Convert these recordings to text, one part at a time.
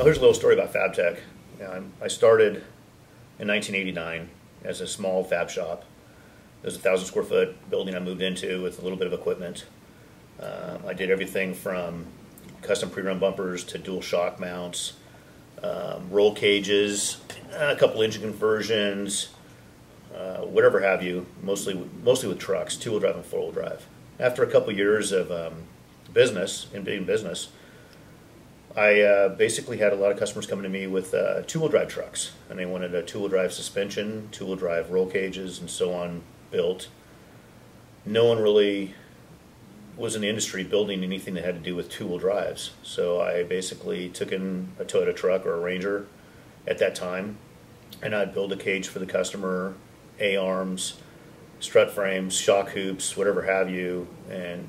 Well, here's a little story about Fabtech. I started in 1989 as a small fab shop. It was a 1,000 square foot building I moved into with a little bit of equipment. I did everything from custom pre-run bumpers to dual shock mounts, roll cages, a couple engine conversions, whatever have you, mostly with trucks, two-wheel drive and four-wheel drive. After a couple years of business, I basically had a lot of customers coming to me with two-wheel drive trucks, and they wanted a two-wheel drive suspension, two-wheel drive roll cages, and so on built. No one really was in the industry building anything that had to do with two-wheel drives, so I basically took in a Toyota truck or a Ranger at that time, and I'd build a cage for the customer, A-arms, strut frames, shock hoops, whatever have you, and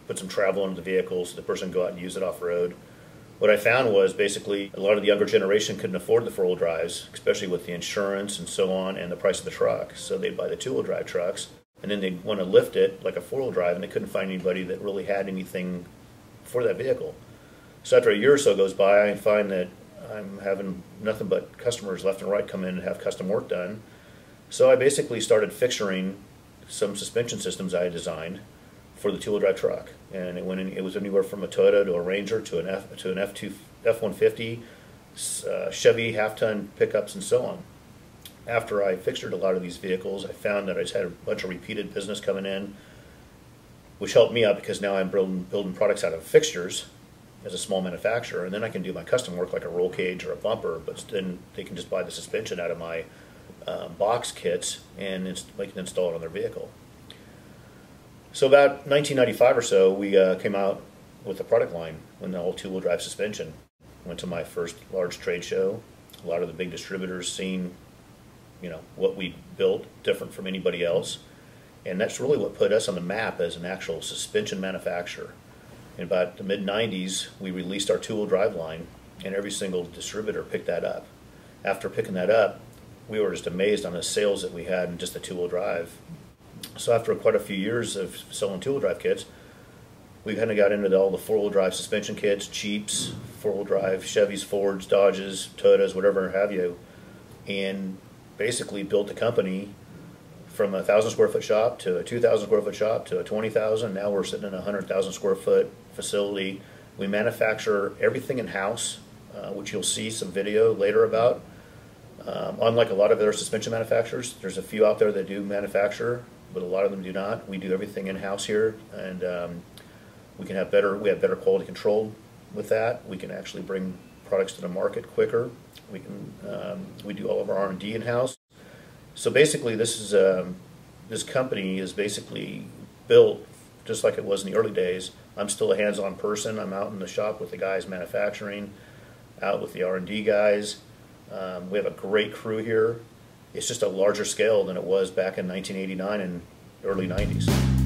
put some travel into the vehicle so the person can go out and use it off-road. What I found was basically a lot of the younger generation couldn't afford the four-wheel drives, especially with the insurance and so on and the price of the truck. So they'd buy the two-wheel drive trucks, and then they'd want to lift it like a four-wheel drive, and they couldn't find anybody that really had anything for that vehicle. So after a year or so goes by, I find that I'm having nothing but customers left and right come in and have custom work done. So I basically started fixturing some suspension systems I had designed for the two-wheel drive truck, and it was anywhere from a Toyota to a Ranger to an F-150, Chevy half-ton pickups, and so on. After I fixtured a lot of these vehicles, I found that I just had a bunch of repeated business coming in, which helped me out because now I'm building products out of fixtures as a small manufacturer, and then I can do my custom work like a roll cage or a bumper, but then they can just buy the suspension out of my box kits and they can install it on their vehicle. So about 1995 or so, we came out with a product line with the whole two-wheel drive suspension. Went to my first large trade show. A lot of the big distributors seen, what we built different from anybody else, and that's really what put us on the map as an actual suspension manufacturer. In about the mid-90s, we released our two-wheel drive line, and every single distributor picked that up. After picking that up, we were just amazed on the sales that we had in just the two-wheel drive. So after quite a few years of selling two-wheel drive kits, we kind of got into all the four-wheel drive suspension kits, Jeeps, four-wheel drive, Chevys, Fords, Dodges, Toyotas, whatever have you, and basically built a company from a 1,000 square foot shop to a 2,000 square foot shop to a 20,000. Now we're sitting in a 100,000 square foot facility. We manufacture everything in-house, which you'll see some video later about. Unlike a lot of other suspension manufacturers, there's a few out there that do manufacture, but a lot of them do not. We do everything in-house here, and we have better quality control with that. We can actually bring products to the market quicker. We do all of our R&D in-house. So basically, this company is basically built just like it was in the early days. I'm still a hands-on person. I'm out in the shop with the guys manufacturing, out with the R&D guys. We have a great crew here. It's just a larger scale than it was back in 1989 and early 90s.